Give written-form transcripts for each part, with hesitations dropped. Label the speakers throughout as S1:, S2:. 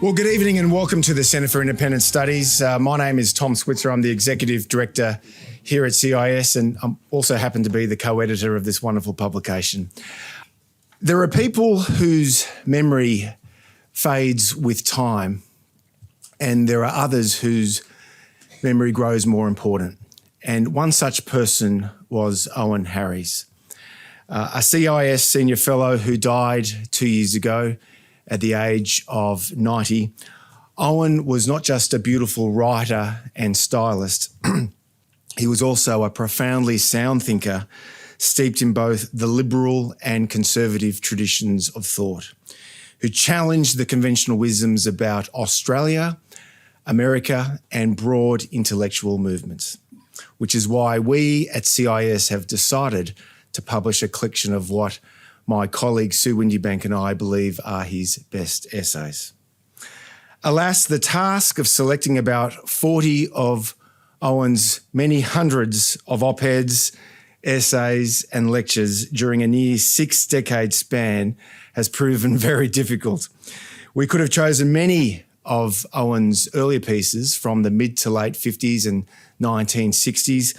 S1: Well, good evening and welcome to the Centre for Independent Studies. My name is Tom Switzer. I'm the Executive Director here at CIS, and I also happen to be the co-editor of this wonderful publication. There are people whose memory fades with time, and there are others whose memory grows more important. And one such person was Owen Harries, a CIS senior fellow who died 2 years ago at the age of 90. Owen was not just a beautiful writer and stylist, he was also a profoundly sound thinker, steeped in both the liberal and conservative traditions of thought, who challenged the conventional wisdoms about Australia, America, and broad intellectual movements, which is why we at CIS have decided to publish a collection of what my colleague Sue Windybank and I believe are his best essays. Alas, the task of selecting about 40 of Owen's many hundreds of op-eds, essays and lectures during a near 6-decade span has proven very difficult. We could have chosen many of Owen's earlier pieces from the mid to late 50s and 1960s,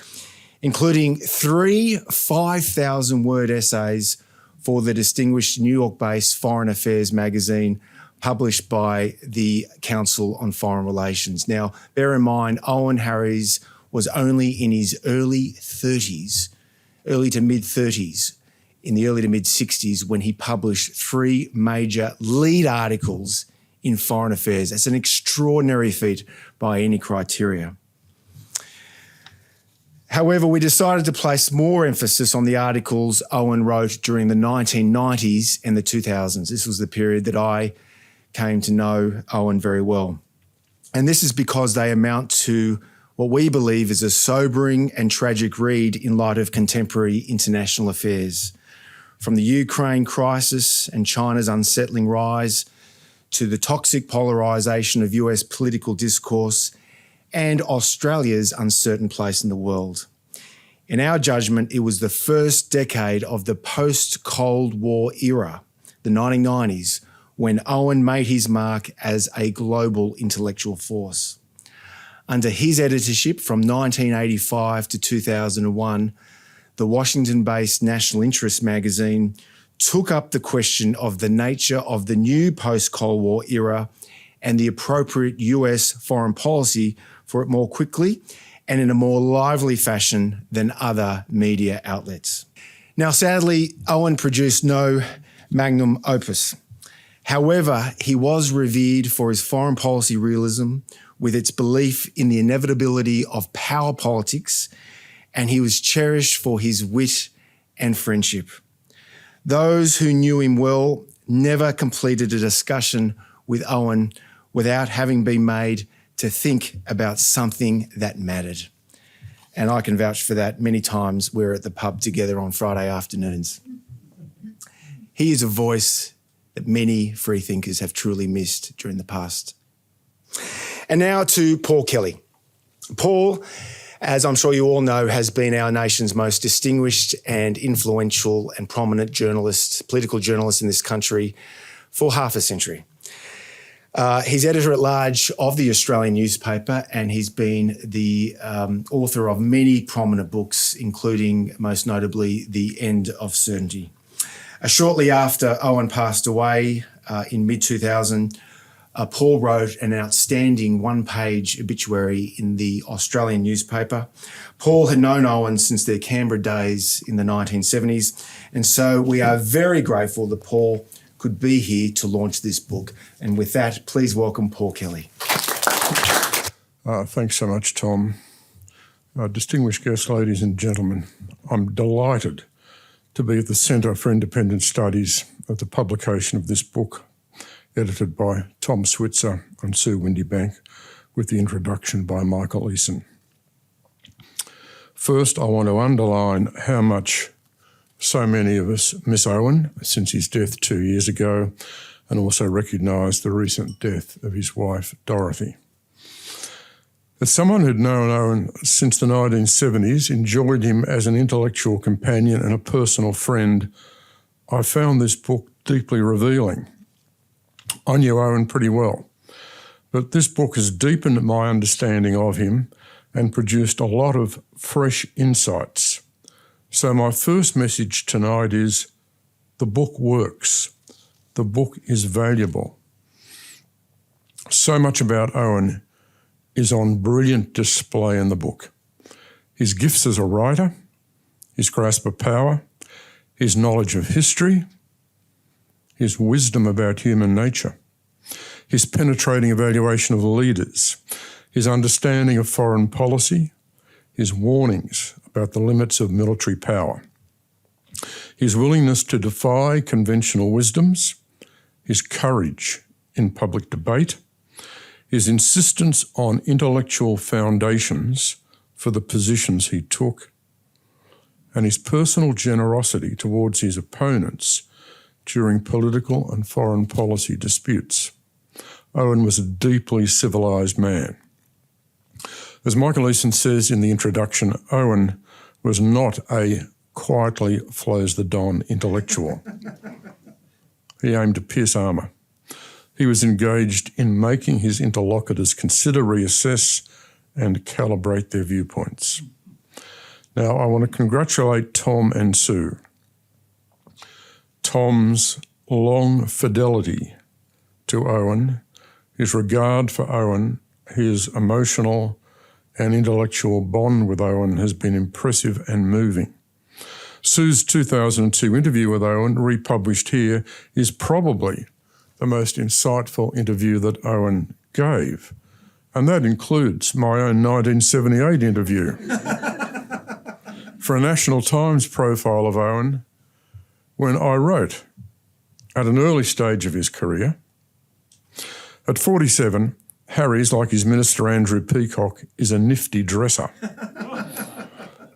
S1: including 3 5,000-word essays for the distinguished New York-based Foreign Affairs magazine published by the Council on Foreign Relations. Now, bear in mind, Owen Harries was only in his early to mid-30s, in the early to mid-60s, when he published 3 major lead articles in Foreign Affairs. That's an extraordinary feat by any criteria. However, we decided to place more emphasis on the articles Owen wrote during the 1990s and the 2000s. This was the period that I came to know Owen very well. And this is because they amount to what we believe is a sobering and tragic read in light of contemporary international affairs. From the Ukraine crisis and China's unsettling rise to the toxic polarisation of US political discourse and Australia's uncertain place in the world. In our judgment, it was the first decade of the post-Cold War era, the 1990s, when Owen made his mark as a global intellectual force. Under his editorship from 1985 to 2001, the Washington-based National Interest magazine took up the question of the nature of the new post-Cold War era and the appropriate US foreign policy for it more quickly and in a more lively fashion than other media outlets. Now, sadly, Owen produced no magnum opus. However, he was revered for his foreign policy realism with its belief in the inevitability of power politics, and he was cherished for his wit and friendship. Those who knew him well never completed a discussion with Owen without having been made to think about something that mattered. And I can vouch for that. Many times we're at the pub together on Friday afternoons. He is a voice that many freethinkers have truly missed during the past. And now to Paul Kelly. Paul, as I'm sure you all know, has been our nation's most distinguished and influential and prominent journalist, political journalist in this country for half a century. He's editor-at-large of the Australian newspaper, and he's been the author of many prominent books, including, most notably, The End of Certainty. Shortly after Owen passed away in mid-2000, Paul wrote an outstanding one-page obituary in the Australian newspaper. Paul had known Owen since their Canberra days in the 1970s, and so we are very grateful that Paul could be here to launch this book. And with that, please welcome Paul Kelly.
S2: Thanks so much, Tom. Distinguished guests, ladies and gentlemen, I'm delighted to be at the Centre for Independent Studies at the publication of this book, edited by Tom Switzer and Sue Windybank, with the introduction by Michael Easson. First, I want to underline how much so many of us miss Owen since his death 2 years ago, and also recognise the recent death of his wife, Dorothy. As someone who'd known Owen since the 1970s, enjoyed him as an intellectual companion and a personal friend, I found this book deeply revealing. I knew Owen pretty well. But this book has deepened my understanding of him and produced a lot of fresh insights. So my first message tonight is the book works. The book is valuable. So much about Owen is on brilliant display in the book. His gifts as a writer, his grasp of power, his knowledge of history, his wisdom about human nature, his penetrating evaluation of leaders, his understanding of foreign policy, his warnings about the limits of military power, his willingness to defy conventional wisdoms, his courage in public debate, his insistence on intellectual foundations for the positions he took, and his personal generosity towards his opponents during political and foreign policy disputes. Owen was a deeply civilised man. As Michael Easson says in the introduction, Owen was not a quietly flows the Don intellectual. He aimed to pierce armour. He was engaged in making his interlocutors consider, reassess, and calibrate their viewpoints. Now, I want to congratulate Tom and Sue. Tom's long fidelity to Owen, his regard for Owen, his emotional and intellectual bond with Owen has been impressive and moving. Sue's 2002 interview with Owen, republished here, is probably the most insightful interview that Owen gave, and that includes my own 1978 interview. For a National Times profile of Owen, when I wrote, at an early stage of his career, at 47, Harries, like his minister Andrew Peacock, is a nifty dresser,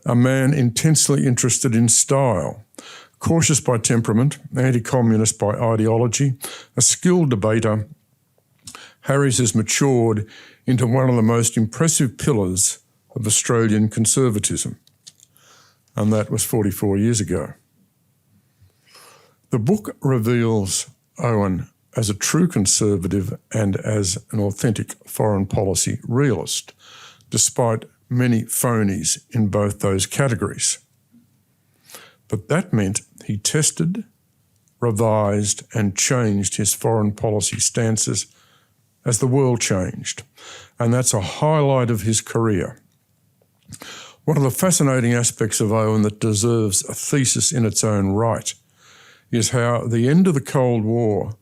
S2: a man intensely interested in style, cautious by temperament, anti-communist by ideology, a skilled debater. Harries has matured into one of the most impressive pillars of Australian conservatism, and that was 44 years ago. The book reveals Owen as a true conservative and as an authentic foreign policy realist, despite many phonies in both those categories. But that meant he tested, revised, and changed his foreign policy stances as the world changed, and that's a highlight of his career. One of the fascinating aspects of Owen that deserves a thesis in its own right is how the end of the Cold War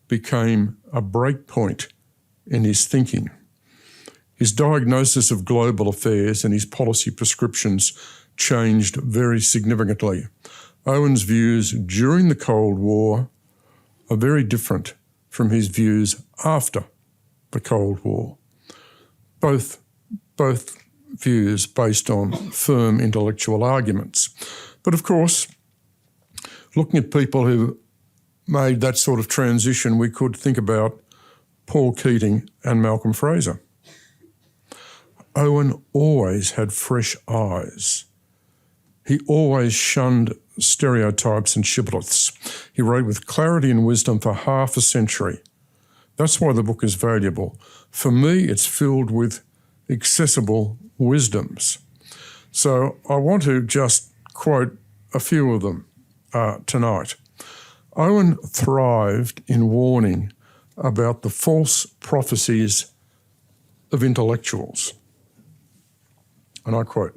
S2: became a break point in his thinking. His diagnosis of global affairs and his policy prescriptions changed very significantly. Owen's views during the Cold War are very different from his views after the Cold War. Both views based on firm intellectual arguments. But of course, looking at people who made that sort of transition, we could think about Paul Keating and Malcolm Fraser. Owen always had fresh eyes. He always shunned stereotypes and shibboleths. He wrote with clarity and wisdom for half a century. That's why the book is valuable. For me, it's filled with accessible wisdoms. So I want to just quote a few of them tonight. Owen thrived in warning about the false prophecies of intellectuals. And I quote,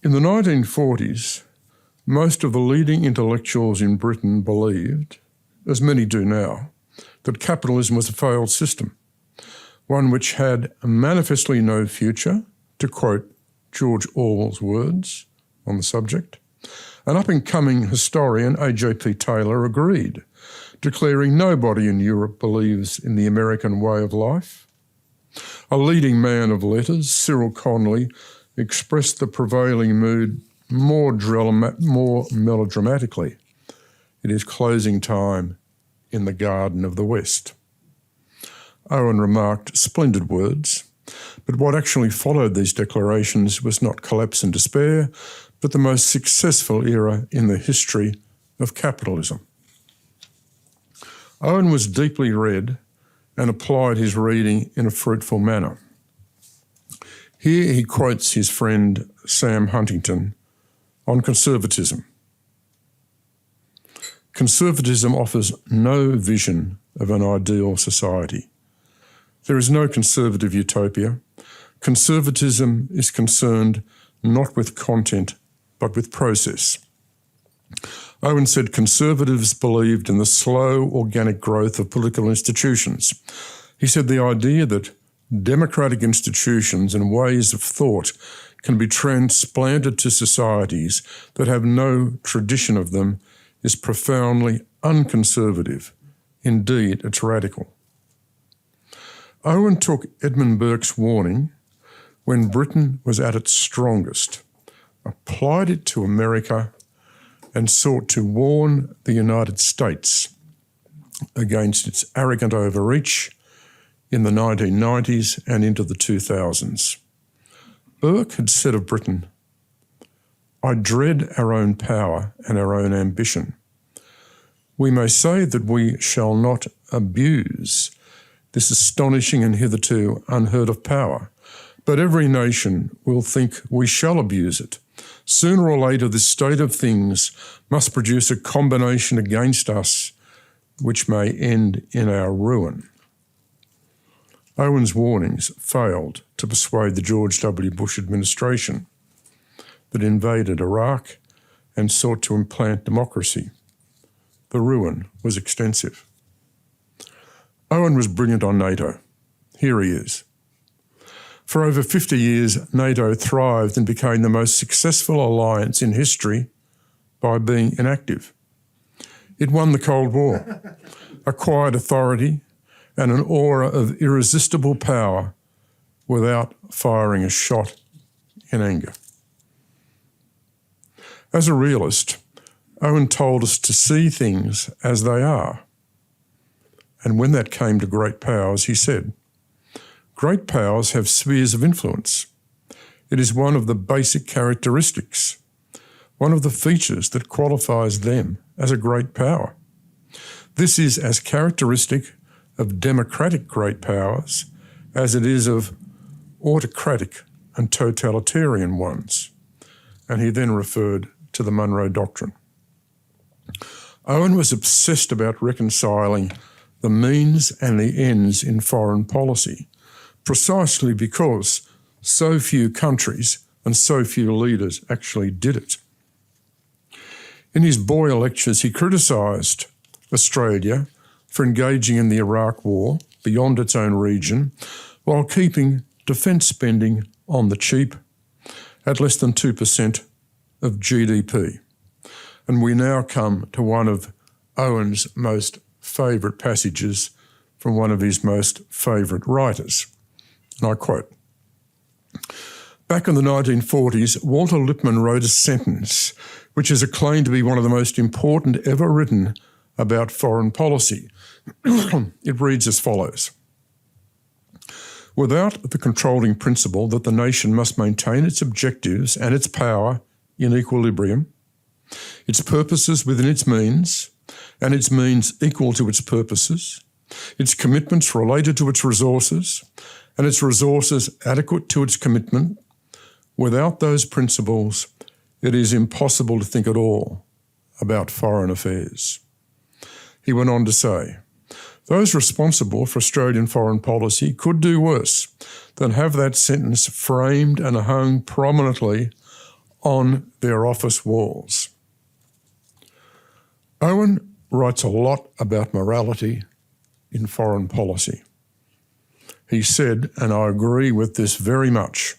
S2: "In the 1940s, most of the leading intellectuals in Britain believed, as many do now, that capitalism was a failed system, one which had manifestly no future, to quote George Orwell's words on the subject. An up-and-coming historian, A.J.P. Taylor, agreed, declaring nobody in Europe believes in the American way of life. A leading man of letters, Cyril Connolly, expressed the prevailing mood more melodramatically. It is closing time in the Garden of the West." Owen remarked, "Splendid words, but what actually followed these declarations was not collapse and despair, but the most successful era in the history of capitalism." Owen was deeply read and applied his reading in a fruitful manner. Here he quotes his friend Sam Huntington on conservatism. Conservatism offers no vision of an ideal society. There is no conservative utopia. Conservatism is concerned not with content, but with process. Owen said conservatives believed in the slow, organic growth of political institutions. He said the idea that democratic institutions and ways of thought can be transplanted to societies that have no tradition of them is profoundly unconservative. Indeed, it's radical. Owen took Edmund Burke's warning when Britain was at its strongest, applied it to America, and sought to warn the United States against its arrogant overreach in the 1990s and into the 2000s. Burke had said of Britain, "I dread our own power and our own ambition. We may say that we shall not abuse this astonishing and hitherto unheard of power, but every nation will think we shall abuse it. Sooner or later, this state of things must produce a combination against us which may end in our ruin." Owen's warnings failed to persuade the George W. Bush administration that invaded Iraq and sought to implant democracy. The ruin was extensive. Owen was brilliant on NATO. Here he is. For over 50 years, NATO thrived and became the most successful alliance in history by being inactive. It won the Cold War, acquired authority and an aura of irresistible power without firing a shot in anger. As a realist, Owen told us to see things as they are. And when that came to great powers, he said, "Great powers have spheres of influence. It is one of the basic characteristics, one of the features that qualifies them as a great power. This is as characteristic of democratic great powers as it is of autocratic and totalitarian ones." And he then referred to the Monroe Doctrine. Owen was obsessed about reconciling the means and the ends in foreign policy, precisely because so few countries and so few leaders actually did it. In his Boyer lectures, he criticised Australia for engaging in the Iraq War beyond its own region while keeping defence spending on the cheap at less than 2% of GDP. And we now come to one of Owen's most favourite passages from one of his most favourite writers. And I quote, "Back in the 1940s, Walter Lippmann wrote a sentence which is acclaimed to be one of the most important ever written about foreign policy. It reads as follows: "Without the controlling principle that the nation must maintain its objectives and its power in equilibrium, its purposes within its means, and its means equal to its purposes, its commitments related to its resources, and its resources adequate to its commitment, without those principles, it is impossible to think at all about foreign affairs." He went on to say, "Those responsible for Australian foreign policy could do worse than have that sentence framed and hung prominently on their office walls." Owen writes a lot about morality in foreign policy. He said, and I agree with this very much,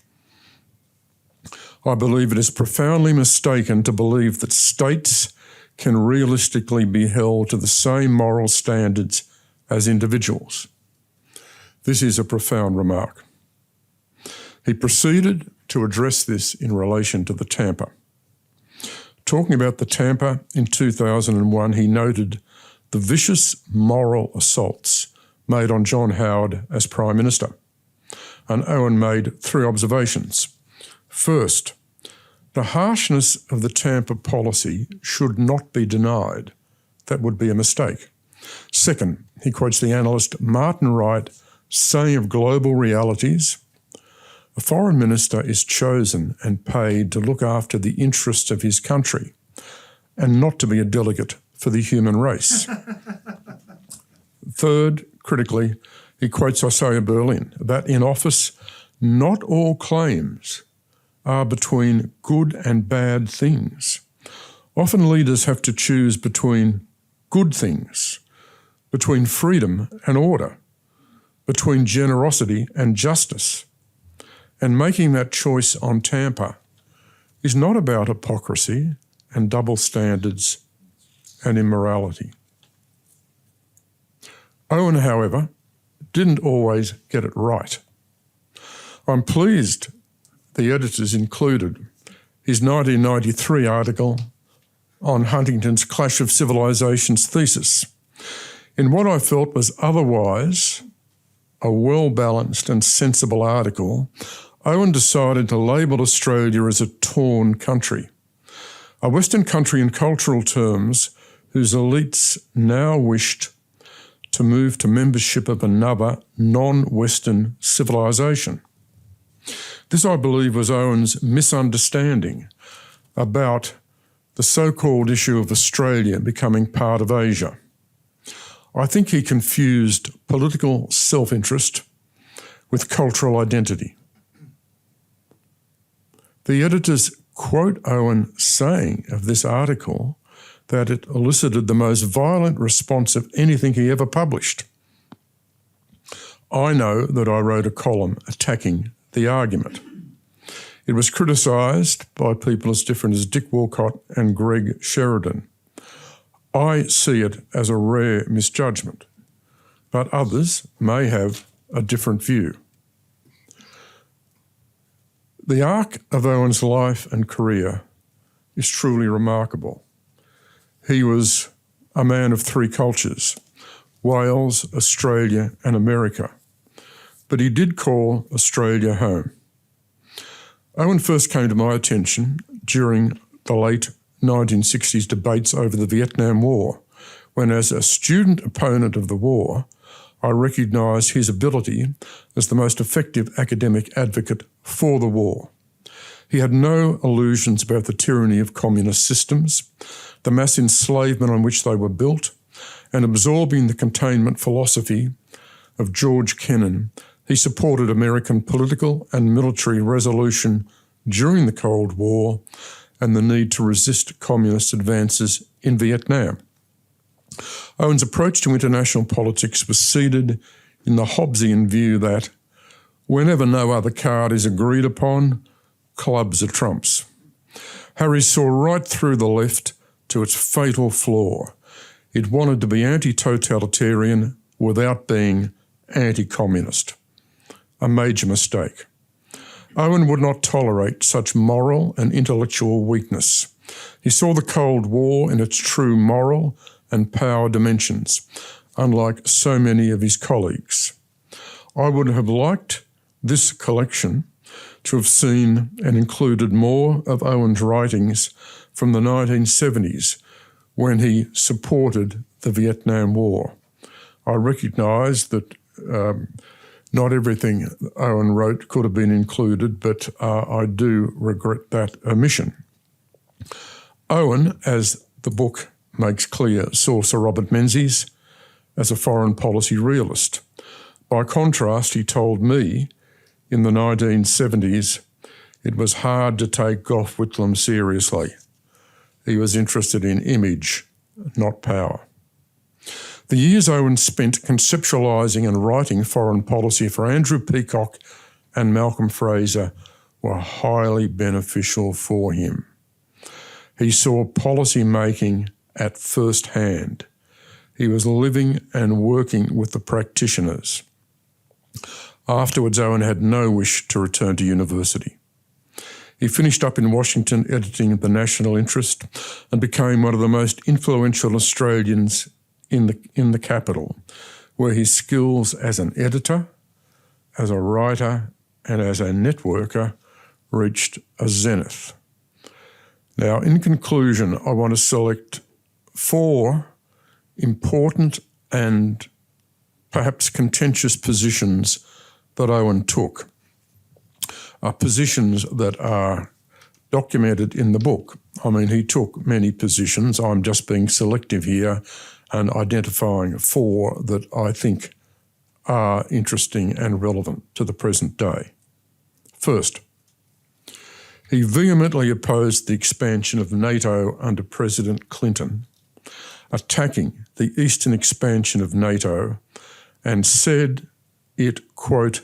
S2: "I believe it is profoundly mistaken to believe that states can realistically be held to the same moral standards as individuals." This is a profound remark. He proceeded to address this in relation to the Tampa. Talking about the Tampa in 2001, he noted the vicious moral assaults made on John Howard as Prime Minister. And Owen made 3 observations. First, the harshness of the Tampa policy should not be denied. That would be a mistake. Second, he quotes the analyst Martin Wright saying of global realities, a foreign minister is chosen and paid to look after the interests of his country and not to be a delegate for the human race. Third, critically, he quotes Isaiah Berlin, that in office, not all claims are between good and bad things. Often leaders have to choose between good things, between freedom and order, between generosity and justice. And making that choice on Tampa is not about hypocrisy and double standards and immorality. Owen, however, didn't always get it right. I'm pleased the editors included his 1993 article on Huntington's Clash of Civilizations thesis in what I felt was otherwise a well-balanced and sensible article. Owen decided to label Australia as a torn country, a Western country in cultural terms whose elites now wished to move to membership of another non-Western civilisation. This, I believe, was Owen's misunderstanding about the so-called issue of Australia becoming part of Asia. I think he confused political self-interest with cultural identity. The editors quote Owen saying of this article that it elicited the most violent response of anything he ever published. I know that I wrote a column attacking the argument. It was criticised by people as different as Dick Walcott and Greg Sheridan. I see it as a rare misjudgment, but others may have a different view. The arc of Owen's life and career is truly remarkable. He was a man of three cultures, Wales, Australia and America, but he did call Australia home. Owen first came to my attention during the late 1960s debates over the Vietnam War, when as a student opponent of the war, I recognised his ability as the most effective academic advocate for the war. He had no illusions about the tyranny of communist systems, the mass enslavement on which they were built, and absorbing the containment philosophy of George Kennan, he supported American political and military resolution during the Cold War and the need to resist communist advances in Vietnam. Owen's approach to international politics was seated in the Hobbesian view that whenever no other card is agreed upon, clubs are trumps. Harries saw right through the left to its fatal flaw. It wanted to be anti-totalitarian without being anti-communist. A major mistake. Owen would not tolerate such moral and intellectual weakness. He saw the Cold War in its true moral and power dimensions, unlike so many of his colleagues. I would have liked this collection to have seen and included more of Owen's writings from the 1970s when he supported the Vietnam War. I recognise that not everything Owen wrote could have been included, but I do regret that omission. Owen, as the book makes clear, saw Sir Robert Menzies as a foreign policy realist. By contrast, he told me in the 1970s it was hard to take Gough Whitlam seriously. He was interested in image, not power. The years Owen spent conceptualising and writing foreign policy for Andrew Peacock and Malcolm Fraser were highly beneficial for him. He saw policy making at first hand. He was living and working with the practitioners. Afterwards, Owen had no wish to return to university. He finished up in Washington editing The National Interest and became one of the most influential Australians in the capital, where his skills as an editor, as a writer and as a networker reached a zenith. Now, in conclusion, I want to select 4 important and perhaps contentious positions that Owen took are positions that are documented in the book. I mean, he took many positions. I'm just being selective here and identifying 4 that I think are interesting and relevant to the present day. First, he vehemently opposed the expansion of NATO under President Clinton, attacking the eastern expansion of NATO, and said it, quote,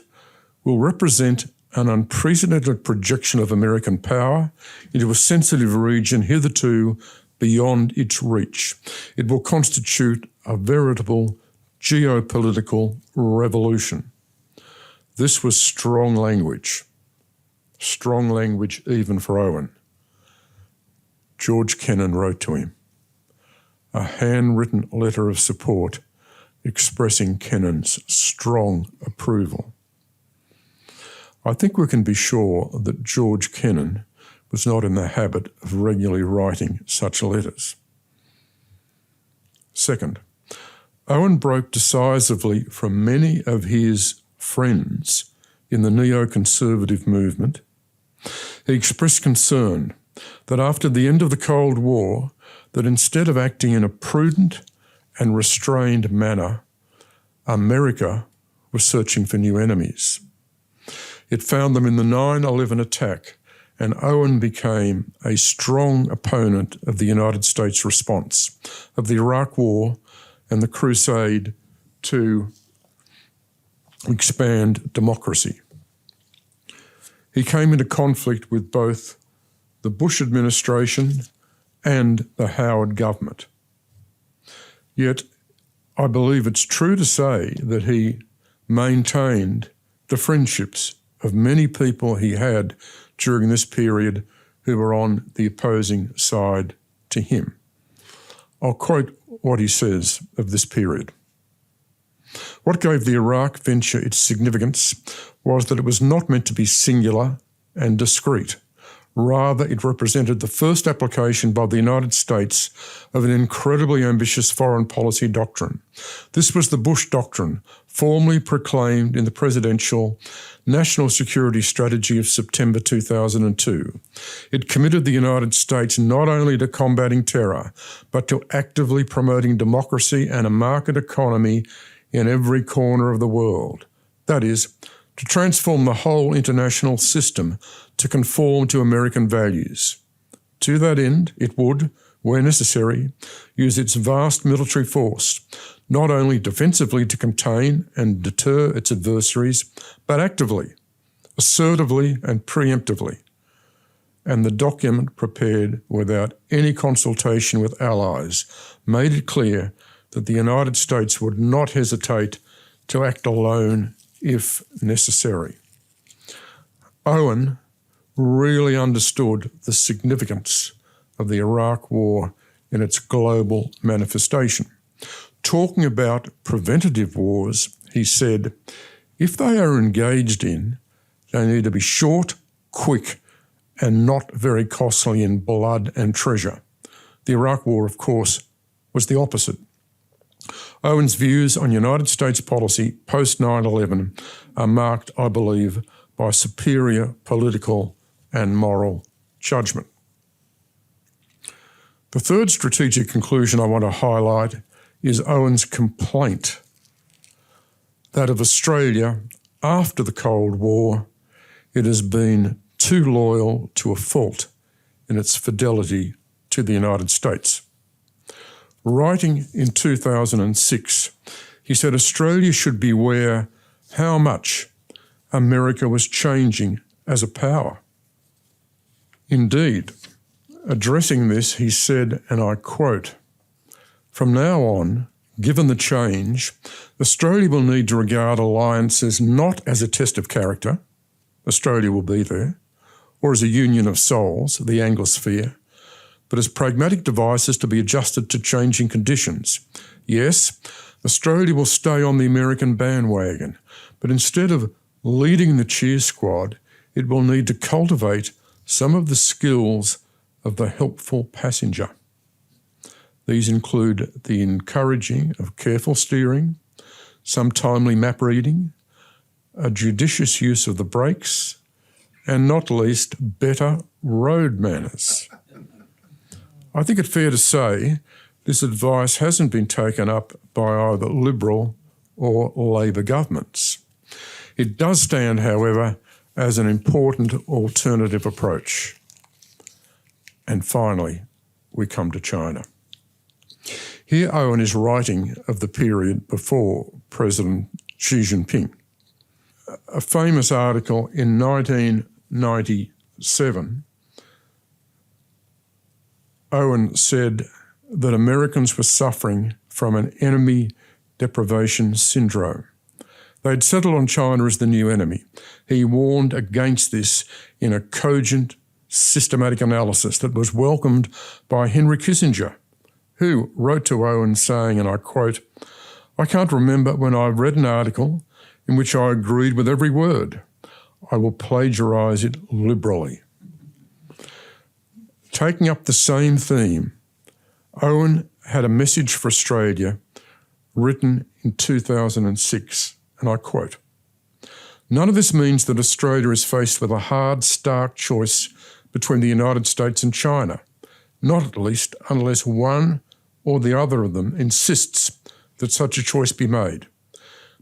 S2: will represent an unprecedented projection of American power into a sensitive region hitherto beyond its reach. It will constitute a veritable geopolitical revolution. This was strong language even for Owen. George Kennan wrote to him a handwritten letter of support expressing Kennan's strong approval. I think we can be sure that George Kennan was not in the habit of regularly writing such letters. Second, Owen broke decisively from many of his friends in the neoconservative movement. He expressed concern that after the end of the Cold War, that instead of acting in a prudent and restrained manner, America was searching for new enemies. It found them in the 9/11 attack, and Owen became a strong opponent of the United States response, of the Iraq War and the crusade to expand democracy. He came into conflict with both the Bush administration and the Howard government. Yet, I believe it's true to say that he maintained the friendships of many people he had during this period who were on the opposing side to him. I'll quote what he says of this period. What gave the Iraq venture its significance was that it was not meant to be singular and discrete. Rather, it represented the first application by the United States of an incredibly ambitious foreign policy doctrine. This was the Bush Doctrine, formally proclaimed in the presidential National Security Strategy of September 2002. It committed the United States not only to combating terror, but to actively promoting democracy and a market economy in every corner of the world. That is, to transform the whole international system to conform to American values. To that end, it would, where necessary, use its vast military force, not only defensively to contain and deter its adversaries, but actively, assertively and preemptively. And the document, prepared without any consultation with allies, made it clear that the United States would not hesitate to act alone if necessary. Owen really understood the significance of the Iraq War in its global manifestation. Talking about preventative wars, he said, if they are engaged in, they need to be short, quick, and not very costly in blood and treasure. The Iraq War, of course, was the opposite. Owen's views on United States policy post 9/11 are marked, I believe, by superior political and moral judgment. The third strategic conclusion I want to highlight is Owen's complaint that of Australia after the Cold War, it has been too loyal to a fault in its fidelity to the United States. Writing in 2006, he said Australia should beware how much America was changing as a power. Indeed, addressing this, he said, and I quote, "From now on, given the change, Australia will need to regard alliances not as a test of character, Australia will be there, or as a union of souls, the Anglosphere, but as pragmatic devices to be adjusted to changing conditions. Yes, Australia will stay on the American bandwagon, but instead of leading the cheer squad, it will need to cultivate some of the skills of the helpful passenger." These include the encouraging of careful steering, some timely map reading, a judicious use of the brakes, and not least, better road manners. I think it's fair to say this advice hasn't been taken up by either Liberal or Labor governments. It does stand, however, as an important alternative approach. And finally, we come to China. Here Owen is writing of the period before President Xi Jinping. A famous article in 1997, Owen said that Americans were suffering from an enemy deprivation syndrome. They'd settled on China as the new enemy. He warned against this in a cogent, systematic analysis that was welcomed by Henry Kissinger, who wrote to Owen saying, and I quote, "I can't remember when I read an article in which I agreed with every word. I will plagiarise it liberally." Taking up the same theme, Owen had a message for Australia written in 2006, and I quote, "None of this means that Australia is faced with a hard, stark choice between the United States and China, not at least unless one or the other of them insists that such a choice be made.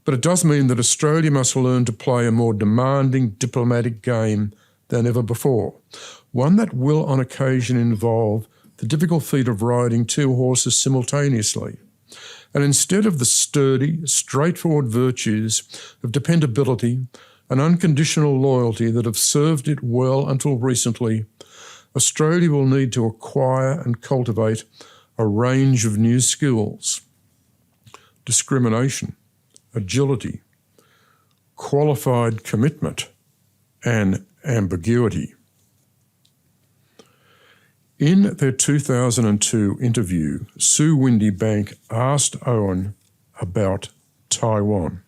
S2: But it does mean that Australia must learn to play a more demanding diplomatic game than ever before, one that will on occasion involve the difficult feat of riding two horses simultaneously. And instead of the sturdy, straightforward virtues of dependability and unconditional loyalty that have served it well until recently, Australia will need to acquire and cultivate a range of new skills: discrimination, agility, qualified commitment, and ambiguity." In their 2002 interview, Sue Windybank asked Owen about Taiwan.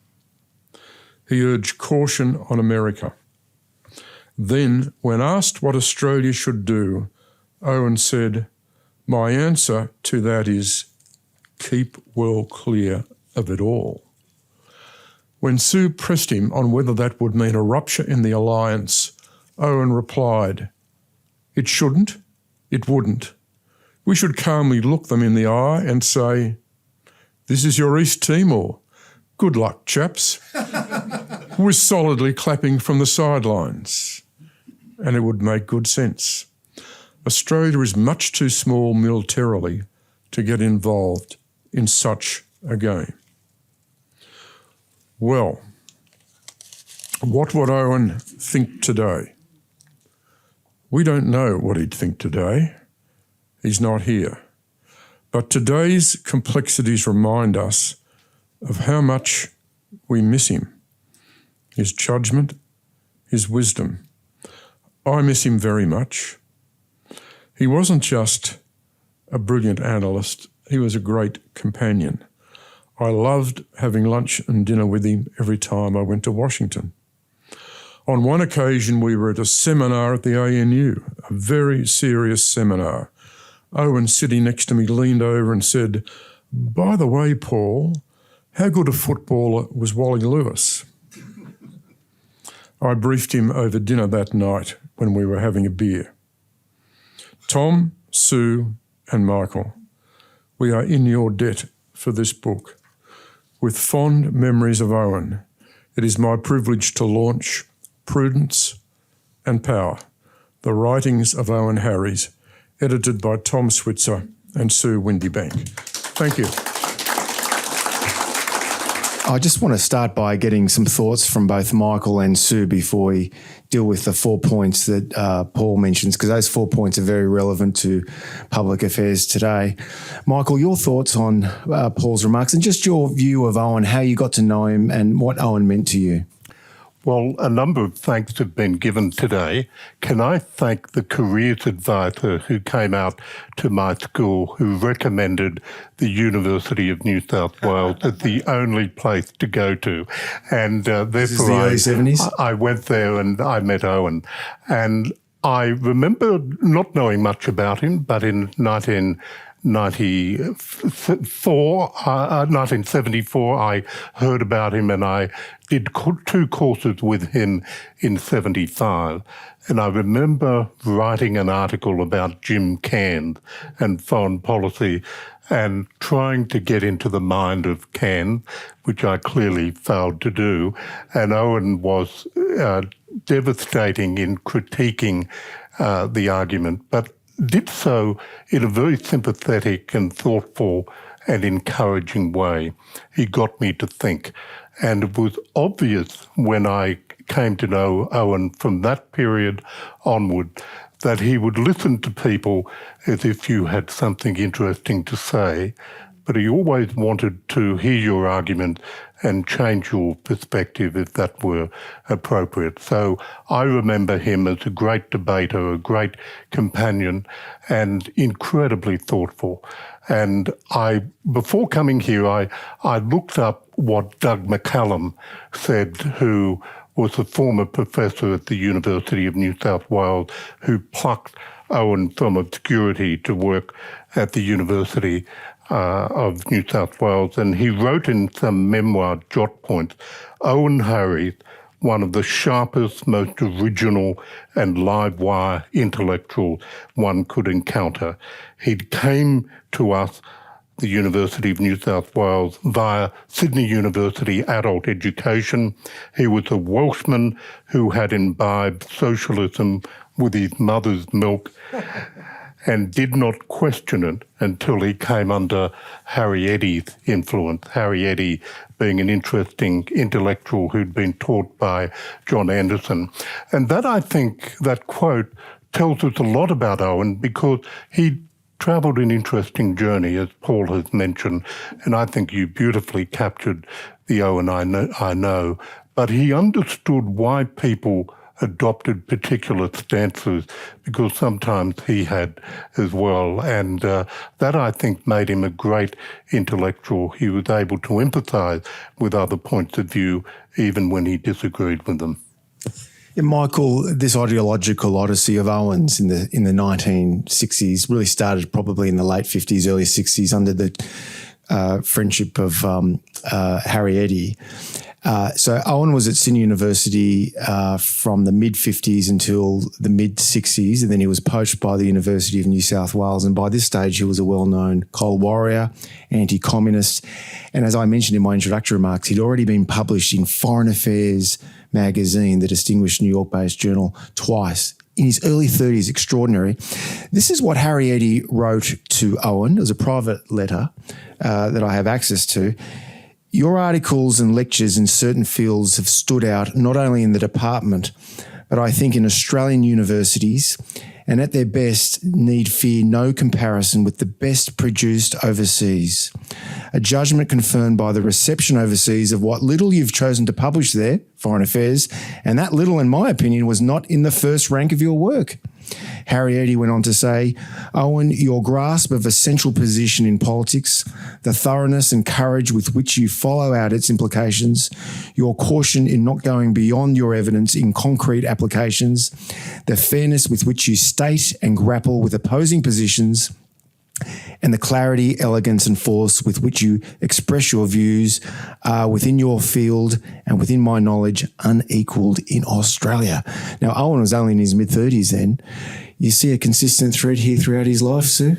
S2: He urged caution on America. Then, when asked what Australia should do, Owen said, "My answer to that is keep well clear of it all." When Sue pressed him on whether that would mean a rupture in the alliance, Owen replied, "It shouldn't. It wouldn't. We should calmly look them in the eye and say, 'This is your East Timor. Good luck, chaps,' with solidly clapping from the sidelines. And it would make good sense. Australia is much too small militarily to get involved in such a game." Well, what would Owen think today? We don't know what he'd think today. He's not here. But today's complexities remind us of how much we miss him, his judgment, his wisdom. I miss him very much. He wasn't just a brilliant analyst, he was a great companion. I loved having lunch and dinner with him every time I went to Washington. On one occasion, we were at a seminar at the ANU, a very serious seminar. Owen, sitting next to me, leaned over and said, "By the way, Paul, how good a footballer was Wally Lewis?" I briefed him over dinner that night when we were having a beer. Tom, Sue, and Michael, we are in your debt for this book. With fond memories of Owen, it is my privilege to launch Prudence and Power, the Writings of Owen Harries, edited by Tom Switzer and Sue Windybank. Thank you.
S1: I just want to start by getting some thoughts from both Michael and Sue before we deal with the 4 points that Paul mentions, because those 4 points are very relevant to public affairs today. Michael, your thoughts on Paul's remarks and just your view of Owen, how you got to know him and what Owen meant to you.
S3: Well, a number of thanks have been given today. Can I thank the careers advisor who came out to my school, who recommended the University of New South Wales as the only place to go to. And therefore, I went there and I met Owen. And I remember not knowing much about him, but in 19 1974, I heard about him and I did 2 courses with him in 75. And I remember writing an article about Jim Cairns and foreign policy and trying to get into the mind of Cairns, which I clearly failed to do. And Owen was devastating in critiquing the argument, but did so in a very sympathetic and thoughtful and encouraging way. He got me to think. And it was obvious when I came to know Owen from that period onward that he would listen to people as if you had something interesting to say, but he always wanted to hear your argument and change your perspective if that were appropriate. So I remember him as a great debater, a great companion, and incredibly thoughtful. And before coming here, I looked up what Doug McCallum said, who was a former professor at the University of New South Wales, who plucked Owen from obscurity to work at the University of New South Wales. And he wrote in some memoir jot points, Owen Harries, one of the sharpest, most original and live-wire intellectuals one could encounter. He came to us, the University of New South Wales, via Sydney University adult education. He was a Welshman who had imbibed socialism with his mother's milk and did not question it until he came under Harry Eddy's influence, Harry Eddy being an interesting intellectual who'd been taught by John Anderson. And that, I think, that quote tells us a lot about Owen, because he travelled an interesting journey, as Paul has mentioned, and I think you beautifully captured the Owen I know. But he understood why people adopted particular stances, because sometimes he had as well. And that, I think, made him a great intellectual. He was able to empathise with other points of view, even when he disagreed with them.
S1: Yeah, Michael, this ideological odyssey of Owen's in the 1960s really started probably in the late 50s, early 60s under the friendship of Harry Eddy. So Owen was at Sydney University from the mid-50s until the mid-60s, and then he was poached by the University of New South Wales. And by this stage, he was a well-known coal warrior, anti-communist. And as I mentioned in my introductory remarks, he'd already been published in Foreign Affairs magazine, the distinguished New York-based journal, twice. In his early 30s, extraordinary. This is what Harry Eddy wrote to Owen. It was a private letter that I have access to. Your articles and lectures in certain fields have stood out not only in the department, but I think in Australian universities, and at their best need fear no comparison with the best produced overseas. A judgment confirmed by the reception overseas of what little you've chosen to publish there, Foreign Affairs, and that little, in my opinion, was not in the first rank of your work. Harry Eddy went on to say, Owen, your grasp of a central position in politics, the thoroughness and courage with which you follow out its implications, your caution in not going beyond your evidence in concrete applications, the fairness with which you state and grapple with opposing positions, and the clarity, elegance and force with which you express your views are within your field and within my knowledge unequalled in Australia. Now, Owen was only in his mid-30s then. You see a consistent thread here throughout his life, Sue?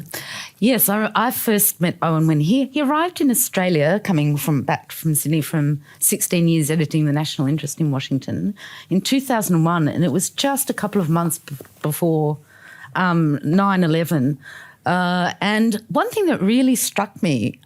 S4: Yes, I first met Owen when he arrived in Australia, coming back from Sydney from 16 years editing the National Interest in Washington in 2001, and it was just a couple of months before 9/11. And one thing that really struck me,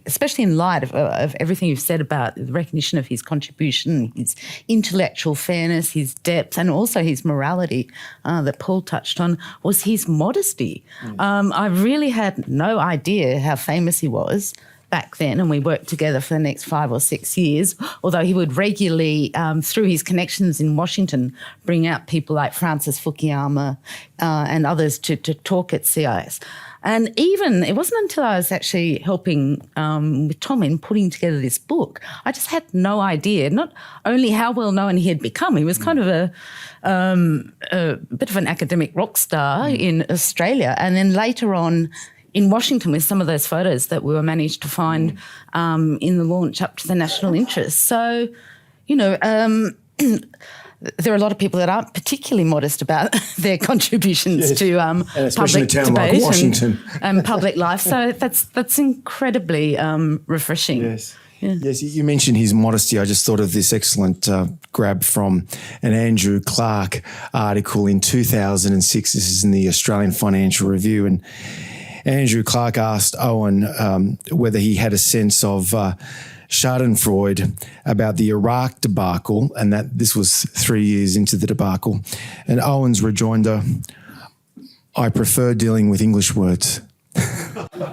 S4: especially in light of everything you've said about the recognition of his contribution, his intellectual fairness, his depth, and also his morality that Paul touched on, was his modesty. I really had no idea how famous he was back then, and we worked together for the next 5 or 6 years, although he would regularly, through his connections in Washington, bring out people like Francis Fukuyama and others to talk at CIS. And even, it wasn't until I was actually helping with Tom in putting together this book, I just had no idea, not only how well known he had become, he was kind of a bit of an academic rock star in Australia, and then later on, in Washington with some of those photos that we were managed to find in the launch up to the national interest. So, you know, there are a lot of people that aren't particularly modest about their contributions to
S1: especially
S4: public
S1: in a town like
S4: debate
S1: Washington.
S4: and public life. So that's incredibly refreshing.
S1: Yes. Yeah. Yes, you mentioned his modesty. I just thought of this excellent grab from an Andrew Clark article in 2006. This is in the Australian Financial Review, and Andrew Clark asked Owen whether he had a sense of Schadenfreude about the Iraq debacle, and that this was 3 years into the debacle. And Owen's rejoinder, I prefer dealing with English words.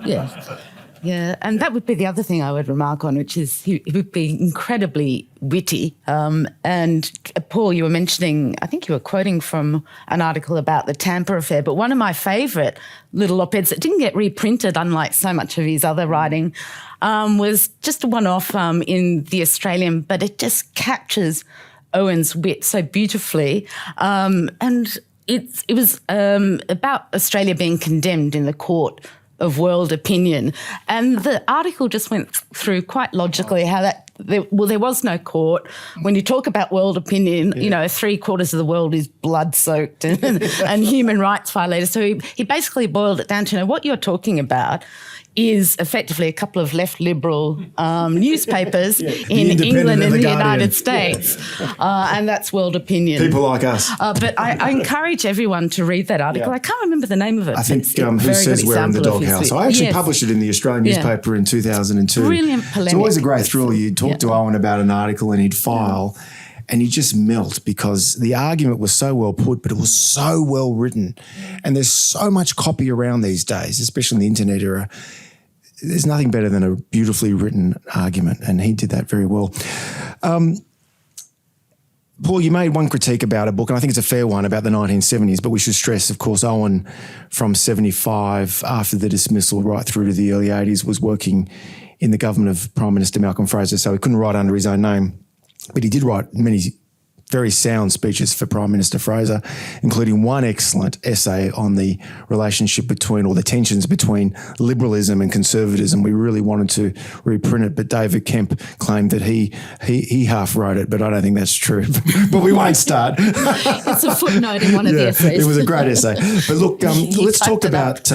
S4: Yeah. Yeah, and that would be the other thing I would remark on, which is he would be incredibly witty. And Paul, you were mentioning, I think you were quoting from an article about the Tampa affair, but one of my favourite little op-eds that didn't get reprinted, unlike so much of his other writing, was just a one-off in The Australian, but it just captures Owen's wit so beautifully. And it was about Australia being condemned in the court of world opinion. And the article just went through quite logically how that, there was no court. When you talk about world opinion, you know, 3/4 of the world is blood-soaked and human rights violators. So he basically boiled it down to, you know, what you're talking about is effectively a couple of left liberal newspapers in England and the United States. And that's world opinion.
S1: People like us.
S4: But I encourage everyone to read that article. I can't remember the name of it.
S1: I think Who Says We're in the Doghouse. I actually published it in the Australian newspaper in 2002.
S4: Brilliant polemic.
S1: It's always a great thrill. You'd talk to Owen about an article and he'd file and you just melt because the argument was so well put, but it was so well written. And there's so much copy around these days, especially in the internet era. There's nothing better than a beautifully written argument, and he did that very well. Paul, you made one critique about a book, and I think it's a fair one, about the 1970s, but we should stress, of course, Owen from 75, after the dismissal right through to the early 80s, was working in the government of Prime Minister Malcolm Fraser, so he couldn't write under his own name. But he did write many very sound speeches for Prime Minister Fraser, including one excellent essay on the relationship between, or the tensions between, liberalism and conservatism. We really wanted to reprint it, but David Kemp claimed that he half wrote it, but I don't think that's true. But we won't start.
S4: It's a footnote in one of the essays.
S1: It was a great essay. But look, let's talk about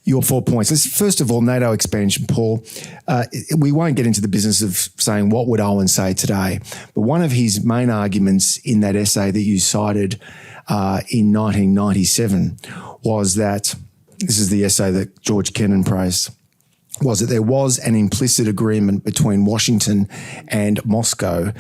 S1: your 4 points. Let's, first of all, NATO expansion, Paul. We won't get into the business of saying what would Owen say today, but one of his main arguments in that essay that you cited in 1997 was that, this is the essay that George Kennan praised, was that there was an implicit agreement between Washington and Moscow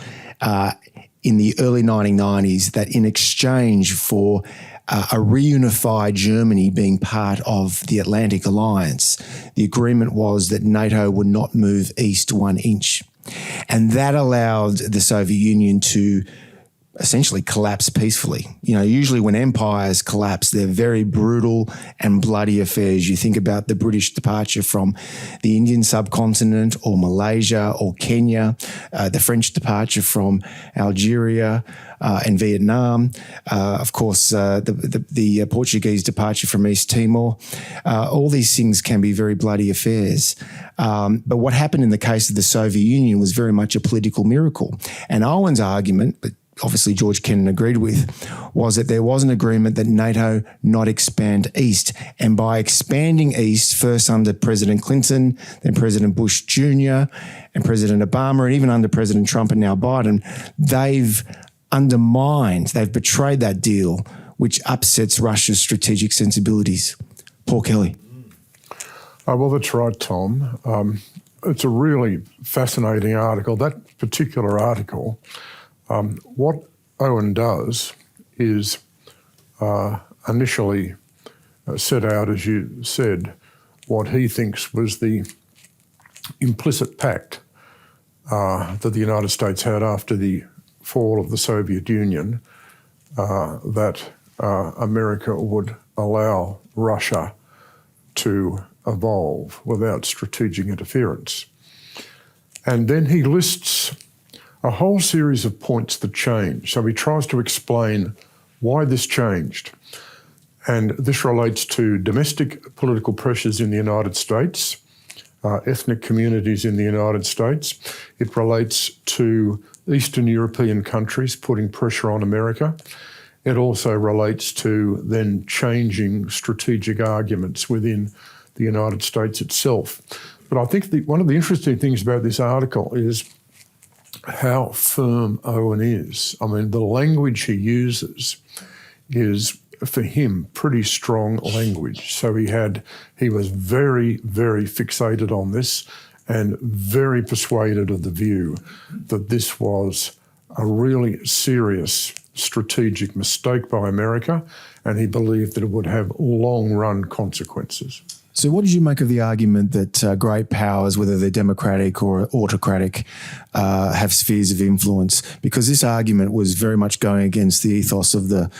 S1: in the early 1990s that in exchange for a reunified Germany being part of the Atlantic Alliance, the agreement was that NATO would not move east 1 inch. And that allowed the Soviet Union to essentially collapse peacefully. You know, usually when empires collapse, they're very brutal and bloody affairs. You think about the British departure from the Indian subcontinent or Malaysia or Kenya, the French departure from Algeria and Vietnam, of course, the Portuguese departure from East Timor. All these things can be very bloody affairs. But what happened in the case of the Soviet Union was very much a political miracle. And Owen's argument, but obviously George Kennan agreed with, was that there was an agreement that NATO not expand east. And by expanding east, first under President Clinton, then President Bush Jr. and President Obama, and even under President Trump and now Biden, they've betrayed that deal, which upsets Russia's strategic sensibilities. Paul Kelly.
S2: Well, that's right, Tom. It's a really fascinating article. That particular article, what Owen does is initially set out, as you said, what he thinks was the implicit pact that the United States had after the fall of the Soviet Union, that America would allow Russia to evolve without strategic interference. And then he lists a whole series of points that change. So he tries to explain why this changed. And this relates to domestic political pressures in the United States, ethnic communities in the United States. It relates to Eastern European countries putting pressure on America. It also relates to then changing strategic arguments within the United States itself. But I think one of the interesting things about this article is how firm Owen is. I mean, the language he uses is, for him, pretty strong language. So he was very, very fixated on this and very persuaded of the view that this was a really serious strategic mistake by America, and he believed that it would have long-run consequences.
S1: So what did you make of the argument that great powers, whether they're democratic or autocratic, have spheres of influence? Because this argument was very much going against the ethos of the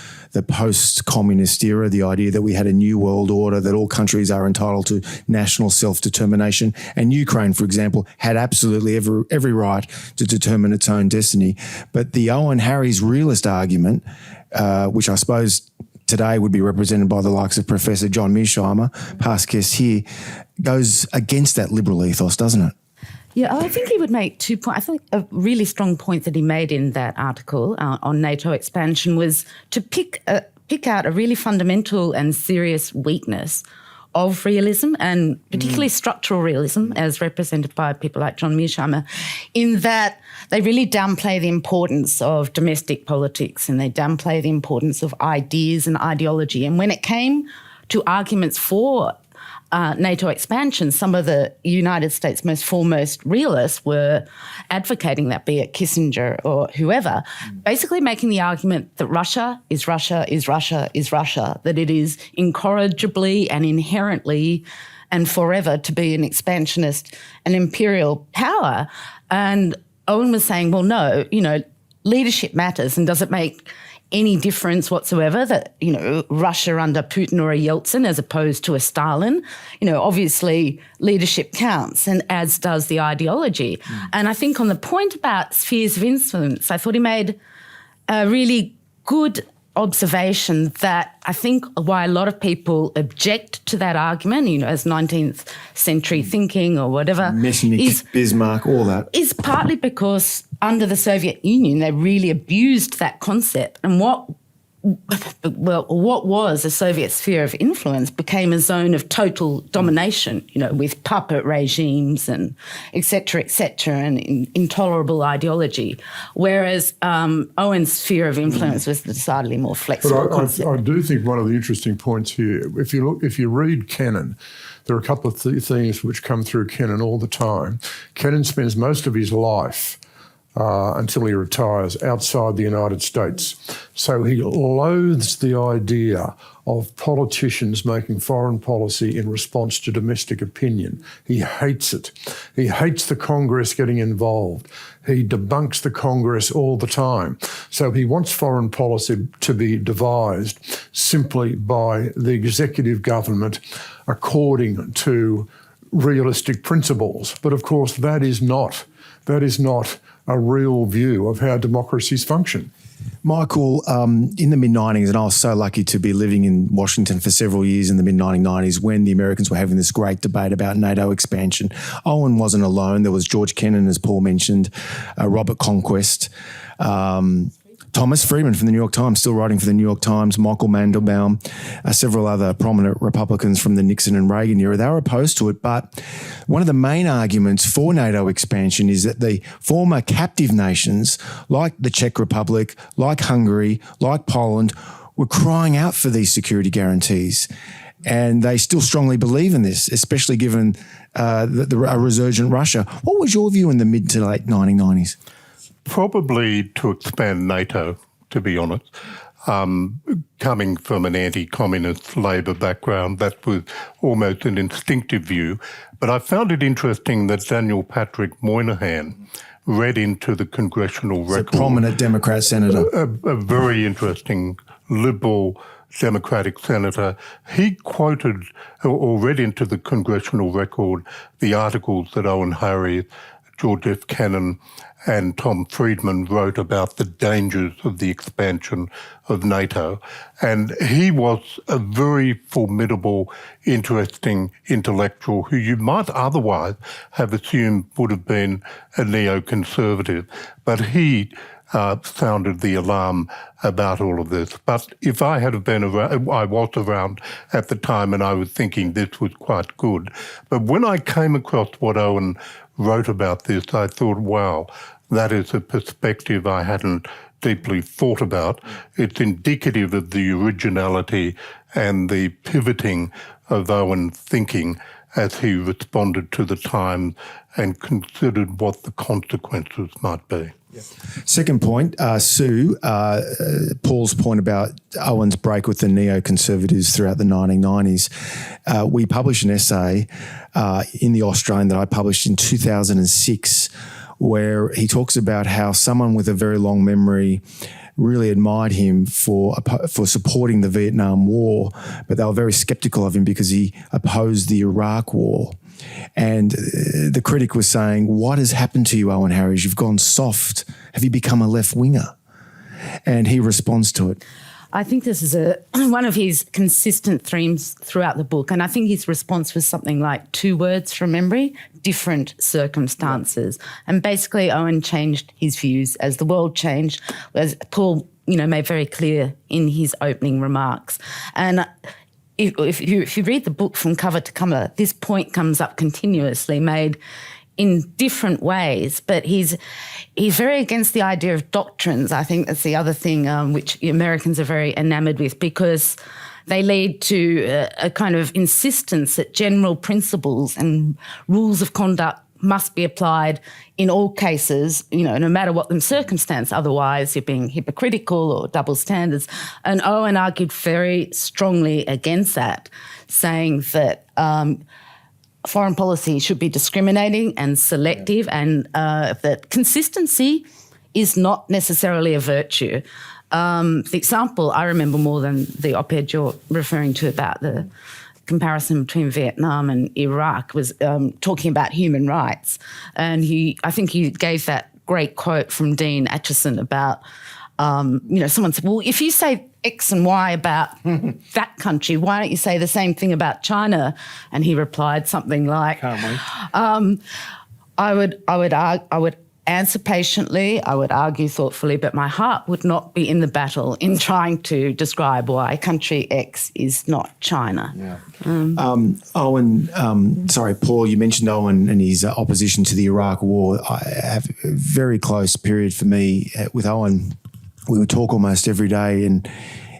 S1: post-communist era, the idea that we had a new world order, that all countries are entitled to national self-determination. And Ukraine, for example, had absolutely every right to determine its own destiny. But the Owen Harries realist argument, which I suppose today would be represented by the likes of Professor John Mearsheimer, past guest here, goes against that liberal ethos, doesn't it?
S4: Yeah, I think he would make 2 points. I think a really strong point that he made in that article on NATO expansion was to pick out a really fundamental and serious weakness of realism, and particularly structural realism, as represented by people like John Mearsheimer, in that they really downplay the importance of domestic politics and they downplay the importance of ideas and ideology. And when it came to arguments for NATO expansion, some of the United States' most foremost realists were advocating that, be it Kissinger or whoever, basically making the argument that Russia is Russia is Russia is Russia, that it is incorrigibly and inherently and forever to be an expansionist and imperial power. And Owen was saying, well, no, leadership matters, and does it make any difference whatsoever that, Russia under Putin or a Yeltsin as opposed to a Stalin? Obviously leadership counts, and as does the ideology. And I think on the point about spheres of influence, I thought he made a really good observation that I think why a lot of people object to that argument, as 19th century thinking or whatever,
S1: Metternich, Bismarck, all that,
S4: is partly because under the Soviet Union they really abused that concept, and what was a Soviet sphere of influence became a zone of total domination, with puppet regimes and et cetera, and intolerable ideology. Whereas Owen's sphere of influence was decidedly more flexible concept.
S2: I do think one of the interesting points here, if you read Kennan, there are a couple of themes which come through Kennan all the time. Kennan spends most of his life until he retires outside the United States. So he loathes the idea of politicians making foreign policy in response to domestic opinion. He hates it. He hates the Congress getting involved. He debunks the Congress all the time. So he wants foreign policy to be devised simply by the executive government according to realistic principles. But of course, that is not a real view of how democracies function.
S1: Michael, in the mid-90s, and I was so lucky to be living in Washington for several years in the mid-1990s when the Americans were having this great debate about NATO expansion. Owen wasn't alone. There was George Kennan, as Paul mentioned, Robert Conquest, Thomas Friedman from the New York Times, still writing for the New York Times, Michael Mandelbaum, several other prominent Republicans from the Nixon and Reagan era. They were opposed to it, but one of the main arguments for NATO expansion is that the former captive nations, like the Czech Republic, like Hungary, like Poland, were crying out for these security guarantees. And they still strongly believe in this, especially given a resurgent Russia. What was your view in the mid to late 1990s?
S3: Probably to expand NATO, to be honest. Coming from an anti-communist Labor background, that was almost an instinctive view. But I found it interesting that Daniel Patrick Moynihan read into the congressional record.
S1: A prominent Democrat senator.
S3: A very interesting liberal Democratic senator. He quoted or read into the congressional record the articles that Owen Harries George F. Kennan and Tom Friedman wrote about the dangers of the expansion of NATO. And he was a very formidable, interesting intellectual who you might otherwise have assumed would have been a neoconservative. But he sounded the alarm about all of this. But if I had been around, I was around at the time and I was thinking this was quite good. But when I came across what Owen wrote about this, I thought, wow, that is a perspective I hadn't deeply thought about. It's indicative of the originality and the pivoting of Owen's thinking as he responded to the time and considered what the consequences might be.
S1: Second point, Sue, Paul's point about Owen's break with the neoconservatives throughout the 1990s. We published an essay in the Australian that I published in 2006 where he talks about how someone with a very long memory really admired him for supporting the Vietnam War, but they were very skeptical of him because he opposed the Iraq War. And the critic was saying, what has happened to you, Owen Harries? You've gone soft. Have you become a left-winger? And he responds to it.
S4: I think this is one of his consistent themes throughout the book, and I think his response was something like 2 words from memory, different circumstances. And basically Owen changed his views as the world changed, as Paul, made very clear in his opening remarks. And if you read the book from cover to cover, this point comes up continuously, made in different ways, but he's very against the idea of doctrines. I think that's the other thing which Americans are very enamoured with, because they lead to a kind of insistence that general principles and rules of conduct must be applied in all cases, no matter what the circumstance. Otherwise, you're being hypocritical or double standards. And Owen argued very strongly against that, saying that foreign policy should be discriminating and selective, and that consistency is not necessarily a virtue. The example I remember more than the op-ed you're referring to about the comparison between Vietnam and Iraq was talking about human rights. And I think he gave that great quote from Dean Acheson about, someone said, well, if you say X and Y about that country, why don't you say the same thing about China? And he replied something like, I would answer patiently, I would argue thoughtfully, but my heart would not be in the battle in trying to describe why country X is not China.
S1: Paul, you mentioned Owen and his opposition to the Iraq War. I have a very close period for me with Owen. We would talk almost every day, and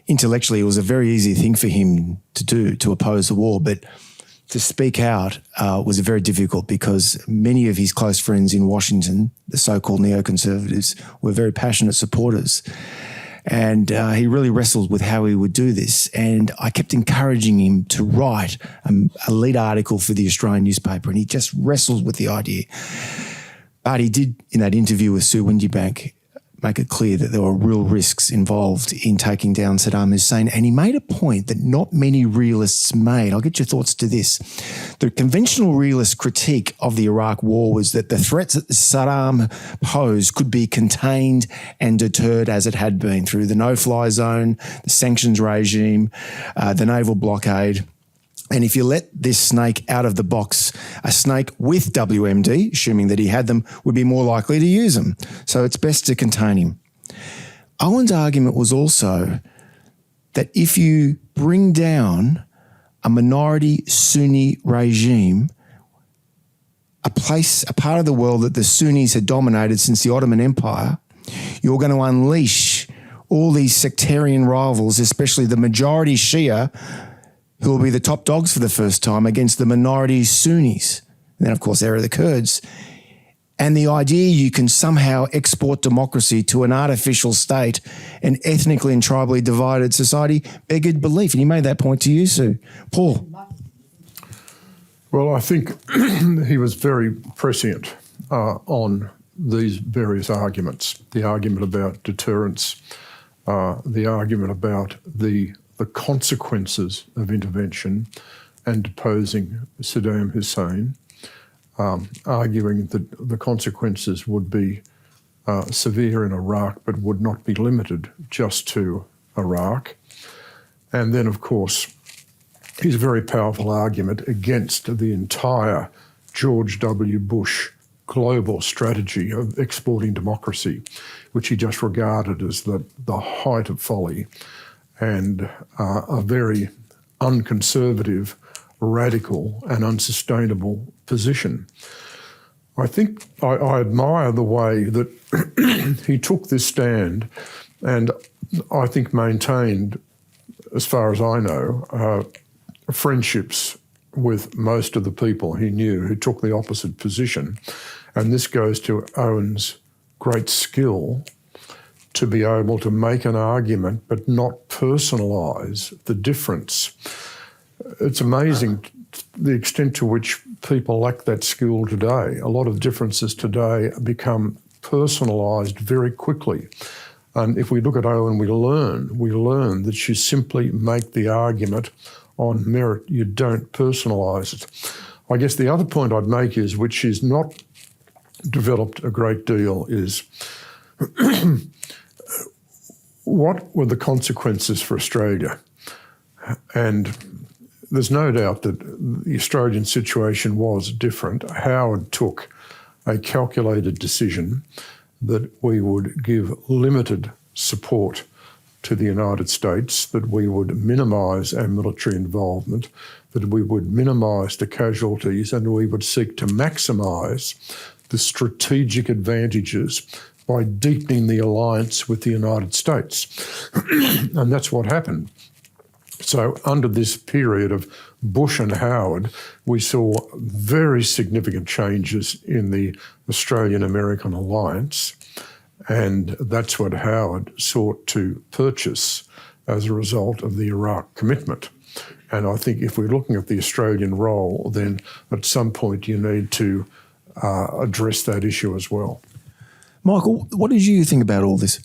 S1: intellectually it was a very easy thing for him to do, to oppose the war, but to speak out was very difficult because many of his close friends in Washington, the so-called neoconservatives, were very passionate supporters. And he really wrestled with how he would do this. And I kept encouraging him to write a lead article for the Australian newspaper, and he just wrestled with the idea. But he did, in that interview with Sue Windybank, make it clear that there were real risks involved in taking down Saddam Hussein. And he made a point that not many realists made. I'll get your thoughts to this. The conventional realist critique of the Iraq War was that the threats that Saddam posed could be contained and deterred as it had been through the no-fly zone, the sanctions regime, the naval blockade. And if you let this snake out of the box, a snake with WMD, assuming that he had them, would be more likely to use them. So it's best to contain him. Owen's argument was also that if you bring down a minority Sunni regime, a part of the world that the Sunnis had dominated since the Ottoman Empire, you're going to unleash all these sectarian rivals, especially the majority Shia, who will be the top dogs for the first time against the minority Sunnis. And then, of course, there are the Kurds. And the idea you can somehow export democracy to an artificial state, an ethnically and tribally divided society, beggared belief. And he made that point to you, Sue. Paul.
S2: Well, I think he was very prescient on these various arguments. The argument about deterrence, the argument about the consequences of intervention and deposing Saddam Hussein, arguing that the consequences would be severe in Iraq but would not be limited just to Iraq. And then, of course, his very powerful argument against the entire George W. Bush global strategy of exporting democracy, which he just regarded as the height of folly and a very unconservative, radical and unsustainable position. I think I admire the way that he took this stand and I think maintained, as far as I know, friendships with most of the people he knew who took the opposite position. And this goes to Owen's great skill to be able to make an argument but not personalise the difference. It's amazing the extent to which people lack that skill today. A lot of differences today become personalised very quickly. And if we look at Owen, we learn that you simply make the argument on merit. You don't personalise it. I guess the other point I'd make is, which is not developed a great deal, is what were the consequences for Australia? And there's no doubt that the Australian situation was different. Howard took a calculated decision that we would give limited support to the United States, that we would minimise our military involvement, that we would minimise the casualties, and we would seek to maximise the strategic advantages by deepening the alliance with the United States. And that's what happened. So under this period of Bush and Howard, we saw very significant changes in the Australian-American alliance, and that's what Howard sought to purchase as a result of the Iraq commitment. And I think if we're looking at the Australian role, then at some point you need to address that issue as well.
S1: Michael, what did you think about all this?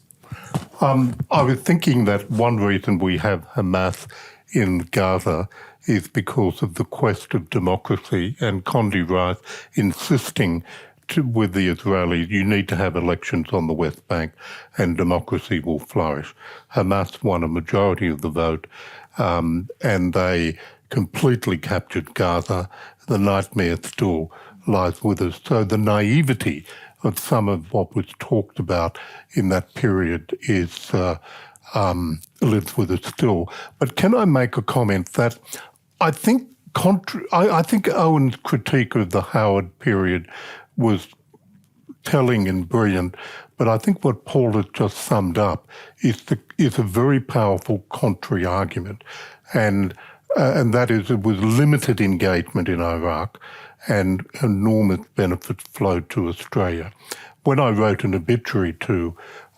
S3: I was thinking that one reason we have Hamas in Gaza is because of the quest of democracy, and Condi Rice insisting with the Israelis, you need to have elections on the West Bank and democracy will flourish. Hamas won a majority of the vote and they completely captured Gaza. The nightmare still lies with us. So the naivety of some of what was talked about in that period is lives with us still. But can I make a comment that I think Owen's critique of the Howard period was telling and brilliant, but I think what Paul has just summed up is a very powerful contrary argument, and that is it was limited engagement in Iraq and enormous benefits flowed to Australia. When I wrote an obituary to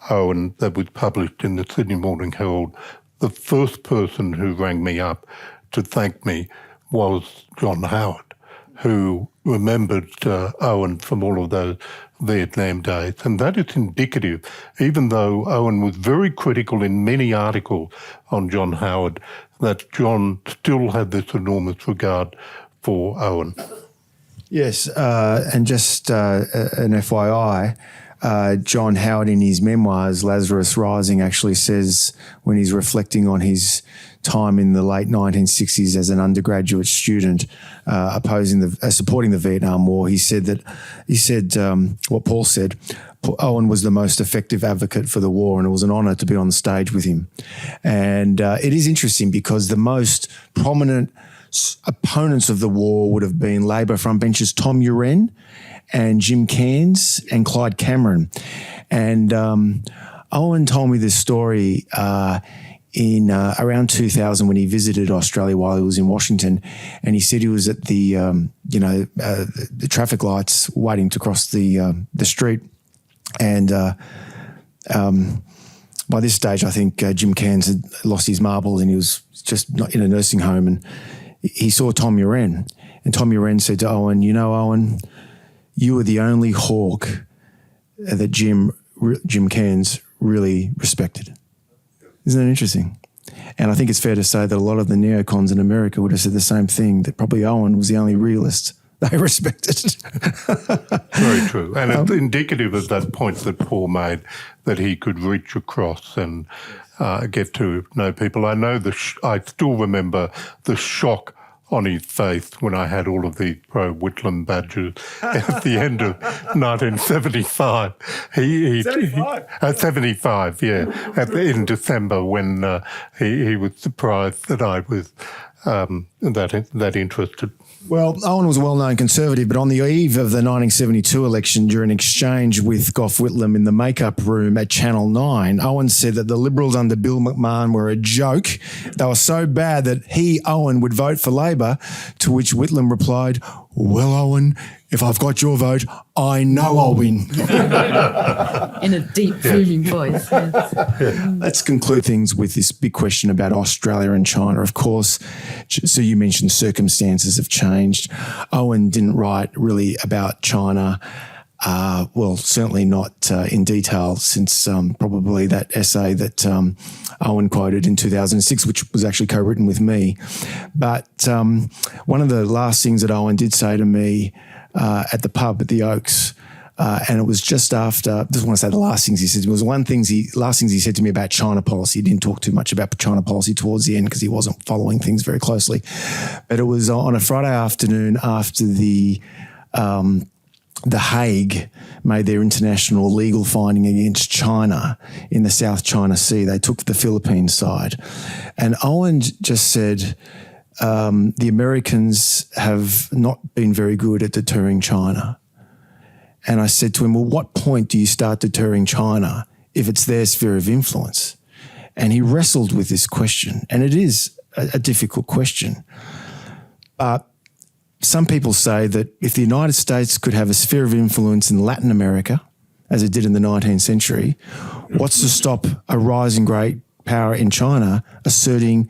S3: Owen that was published in the Sydney Morning Herald, the first person who rang me up to thank me was John Howard, who remembered Owen from all of those Vietnam days. And that is indicative, even though Owen was very critical in many articles on John Howard, that John still had this enormous regard for Owen.
S1: Yes, and just an FYI, John Howard in his memoirs, Lazarus Rising, actually says when he's reflecting on his time in the late 1960s as an undergraduate student supporting the Vietnam War, he said what Paul said. Owen was the most effective advocate for the war, and it was an honour to be on the stage with him. And it is interesting because the most prominent opponents of the war would have been Labor frontbenchers Tom Uren and Jim Cairns and Clyde Cameron. And Owen told me this story in around 2000 when he visited Australia while he was in Washington, and he said he was at the the traffic lights waiting to cross the street, and by this stage I think Jim Cairns had lost his marbles and he was just not in a nursing home, and he saw Tom Uren, and Tom Uren said to Owen, "You know, Owen, you were the only hawk that Jim Cairns really respected." Isn't that interesting? And I think it's fair to say that a lot of the neocons in America would have said the same thing, that probably Owen was the only realist they respect it.
S3: Very true. And it's indicative of that point that Paul made, that he could reach across and get to know people. I know I still remember the shock on his face when I had all of these pro-Whitlam badges at the end of 1975. 75, yeah, in December, when he was surprised that I was that interested.
S1: Well, Owen was a well-known Conservative, but on the eve of the 1972 election, during an exchange with Gough Whitlam in the makeup room at Channel 9, Owen said that the Liberals under Bill McMahon were a joke. They were so bad that he, Owen, would vote for Labor, to which Whitlam replied, "Well, Owen, if I've got your vote, I know I'll win."
S4: In a deep, booming voice. Yes.
S1: Let's conclude things with this big question about Australia and China. Of course, so you mentioned circumstances have changed. Owen didn't write really about China, well, certainly not in detail, since probably that essay that Owen quoted in 2006, which was actually co-written with me. But one of the last things that Owen did say to me at the pub at the Oaks, and it was just after, I just want to say the last things he said. It was last things he said to me about China policy. He didn't talk too much about China policy towards the end because he wasn't following things very closely. But it was on a Friday afternoon after the Hague made their international legal finding against China in the South China Sea. They took the Philippines side. And Owen just said, the Americans have not been very good at deterring China. And I said to him, well, what point do you start deterring China if it's their sphere of influence? And he wrestled with this question. And it is a difficult question. But some people say that if the United States could have a sphere of influence in Latin America, as it did in the 19th century, what's to stop a rising great power in China asserting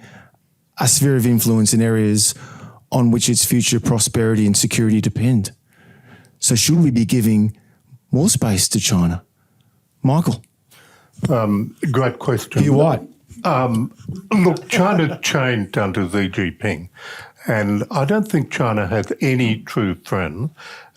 S1: a sphere of influence in areas on which its future prosperity and security depend? So should we be giving more space to China? Michael?
S3: Great question.
S1: You're right.
S3: Look, China changed under Xi Jinping, and I don't think China has any true friends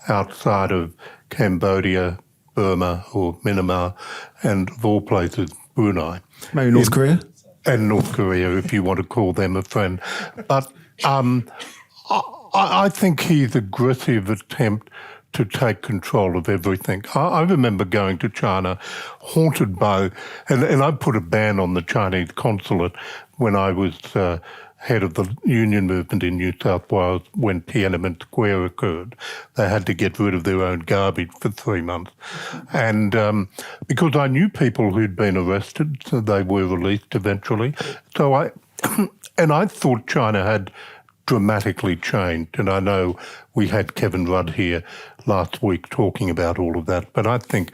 S3: outside of Cambodia, Burma or Myanmar, and of all places, Brunei.
S1: Maybe North Korea?
S3: And North Korea, if you want to call them a friend. But I think his aggressive attempt to take control of everything. I remember going to China haunted by, and I put a ban on the Chinese consulate when I was head of the union movement in New South Wales when Tiananmen Square occurred. They had to get rid of their own garbage for 3 months. And because I knew people who'd been arrested, so they were released eventually. So I thought China had dramatically changed. And I know we had Kevin Rudd here last week talking about all of that. But I think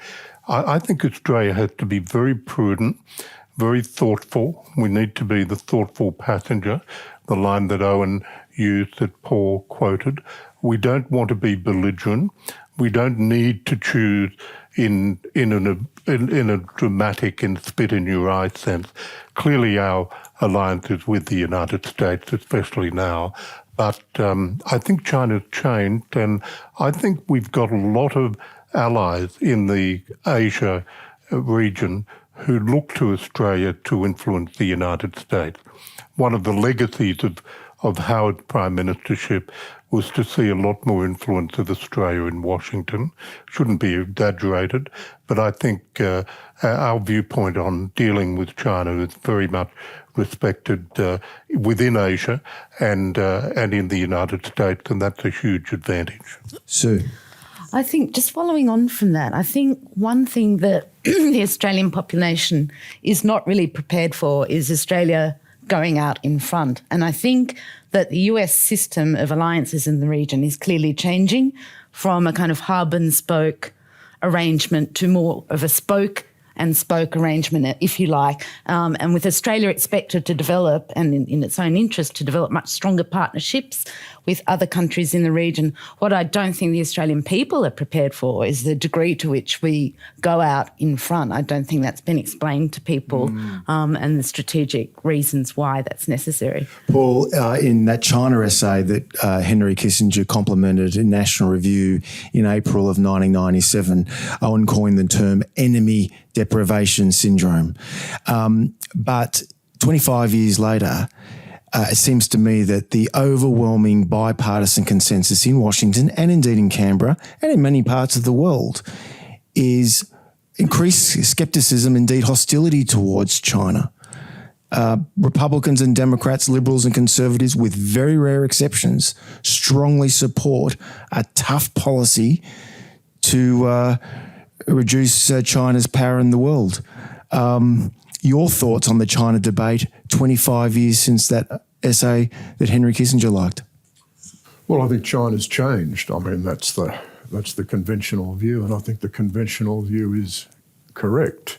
S3: Australia has to be very prudent, very thoughtful. We need to be the thoughtful passenger, the line that Owen used that Paul quoted. We don't want to be belligerent. We don't need to choose in a dramatic and spit-in-your-eye sense. Clearly our alliance is with the United States, especially now. But I think China's changed, and I think we've got a lot of allies in the Asia region who look to Australia to influence the United States. One of the legacies of Howard's prime ministership was to see a lot more influence of Australia in Washington. Shouldn't be exaggerated, but I think our viewpoint on dealing with China is very much respected within Asia and in the United States, and that's a huge advantage.
S1: Sue?
S4: I think, just following on from that, I think one thing that the Australian population is not really prepared for is Australia going out in front. And I think that the US system of alliances in the region is clearly changing from a kind of hub and spoke arrangement to more of a spoke and spoke arrangement, if you like, and with Australia expected to develop, and in its own interest to develop much stronger partnerships with other countries in the region. What I don't think the Australian people are prepared for is the degree to which we go out in front. I don't think that's been explained to people, and the strategic reasons why that's necessary.
S1: Paul, in that China essay that Henry Kissinger complimented in National Review in April of 1997, Owen coined the term enemy deprivation syndrome. But 25 years later, it seems to me that the overwhelming bipartisan consensus in Washington and indeed in Canberra and in many parts of the world is increased scepticism, indeed hostility towards China. Republicans and Democrats, Liberals and Conservatives, with very rare exceptions, strongly support a tough policy to reduce China's power in the world. Your thoughts on the China debate 25 years since that essay that Henry Kissinger liked?
S2: Well, I think China's changed. I mean, that's the conventional view, and I think the conventional view is correct.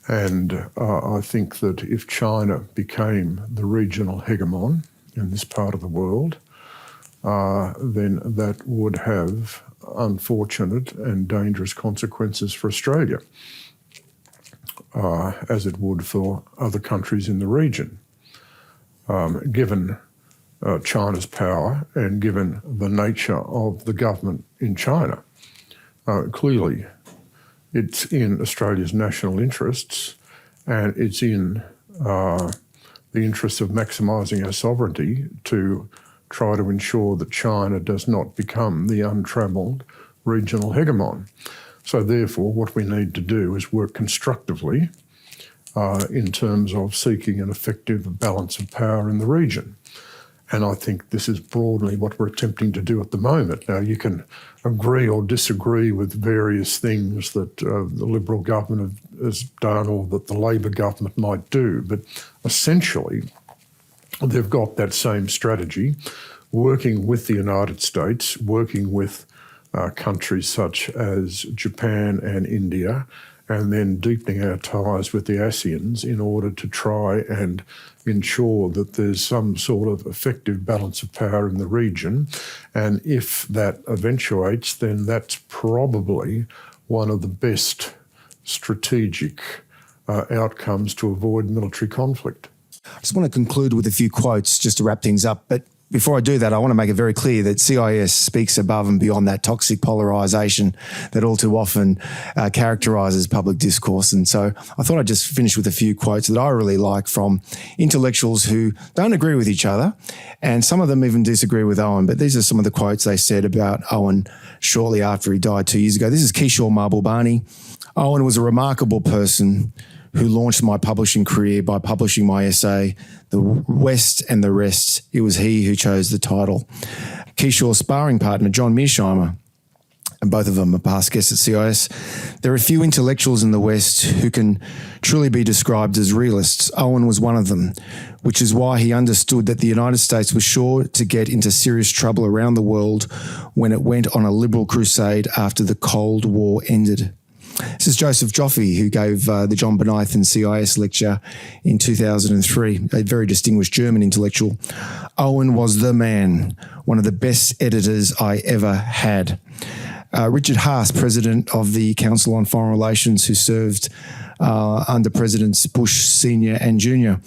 S2: And I think that if China became the regional hegemon in this part of the world, then that would have unfortunate and dangerous consequences for Australia, as it would for other countries in the region. Given China's power and given the nature of the government in China, clearly it's in Australia's national interests, and it's in the interests of maximising our sovereignty to try to ensure that China does not become the untramelled regional hegemon. So therefore, what we need to do is work constructively in terms of seeking an effective balance of power in the region. And I think this is broadly what we're attempting to do at the moment. Now, you can agree or disagree with various things that the Liberal government has done or that the Labor government might do, but essentially they've got that same strategy, working with the United States, working with countries such as Japan and India, and then deepening our ties with the ASEANs in order to try and ensure that there's some sort of effective balance of power in the region. And if that eventuates, then that's probably one of the best strategic outcomes to avoid military conflict.
S1: I just want to conclude with a few quotes just to wrap things up. But before I do that, I want to make it very clear that CIS speaks above and beyond that toxic polarisation that all too often characterises public discourse. And so I thought I'd just finish with a few quotes that I really like from intellectuals who don't agree with each other, and some of them even disagree with Owen. But these are some of the quotes they said about Owen shortly after he died 2 years ago. This is Kishore Mahbubani. Owen was a remarkable person who launched my publishing career by publishing my essay, The West and the Rest. It was he who chose the title. Kishore's sparring partner, John Mearsheimer, and both of them are past guests at CIS. There are few intellectuals in the West who can truly be described as realists. Owen was one of them, which is why he understood that the United States was sure to get into serious trouble around the world when it went on a liberal crusade after the Cold War ended. This is Joseph Joffe, who gave the John Bonython CIS lecture in 2003, a very distinguished German intellectual. Owen was the man, one of the best editors I ever had. Richard Haas, president of the Council on Foreign Relations, who served under Presidents Bush Senior and Junior.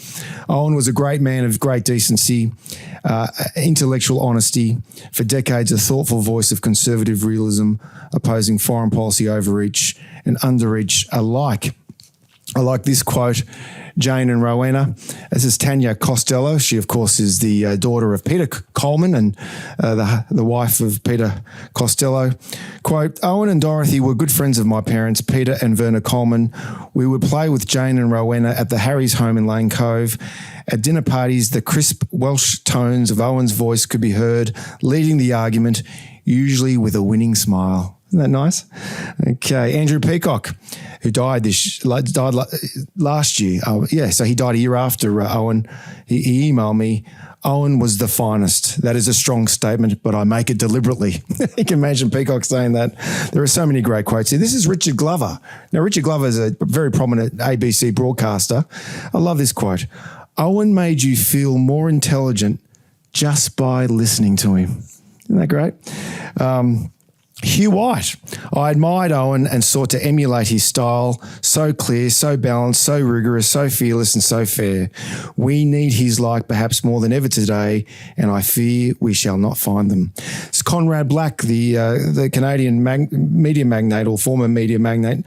S1: Owen was a great man of great decency, intellectual honesty, for decades a thoughtful voice of conservative realism, opposing foreign policy overreach and underreach alike. I like this quote, Jane and Rowena. This is Tanya Costello. She, of course, is the daughter of Peter Coleman and the wife of Peter Costello. Quote, Owen and Dorothy were good friends of my parents, Peter and Verna Coleman. We would play with Jane and Rowena at the Harries home in Lane Cove. At dinner parties, the crisp Welsh tones of Owen's voice could be heard, leading the argument, usually with a winning smile. Isn't that nice? Okay, Andrew Peacock, who died last year. So he died a year after Owen. He emailed me, Owen was the finest. That is a strong statement, but I make it deliberately. You can imagine Peacock saying that. There are so many great quotes here. This is Richard Glover. Now, Richard Glover is a very prominent ABC broadcaster. I love this quote. Owen made you feel more intelligent just by listening to him. Isn't that great? Hugh White. I admired Owen and sought to emulate his style, so clear, so balanced, so rigorous, so fearless and so fair. We need his like perhaps more than ever today, and I fear we shall not find them. It's Conrad Black, the Canadian media magnate or former media magnate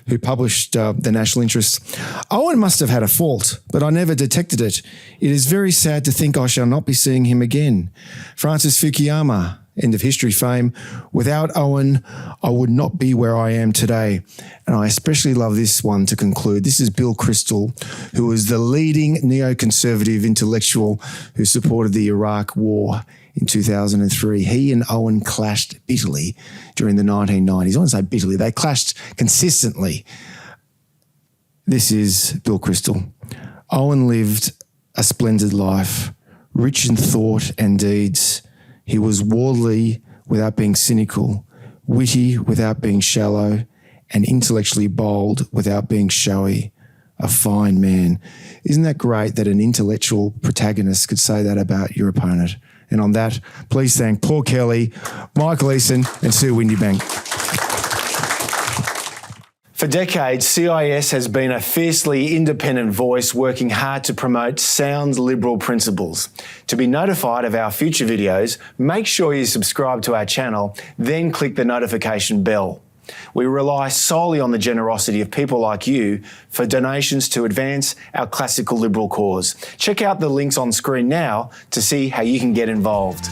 S1: who published The National Interest. Owen must have had a fault, but I never detected it. It is very sad to think I shall not be seeing him again. Francis Fukuyama, end of history fame. Without Owen, I would not be where I am today. And I especially love this one to conclude. This is Bill Kristol, who was the leading neoconservative intellectual who supported the Iraq War in 2003. He and Owen clashed bitterly during the 1990s. I won't say bitterly, they clashed consistently. This is Bill Kristol. Owen lived a splendid life, rich in thought and deeds. He was worldly without being cynical, witty without being shallow, and intellectually bold without being showy. A fine man. Isn't that great that an intellectual protagonist could say that about your opponent? And on that, please thank Paul Kelly, Michael Easson, and Sue Windybank. For decades, CIS has been a fiercely independent voice working hard to promote sound liberal principles. To be notified of our future videos, make sure you subscribe to our channel, then click the notification bell. We rely solely on the generosity of people like you for donations to advance our classical liberal cause. Check out the links on screen now to see how you can get involved.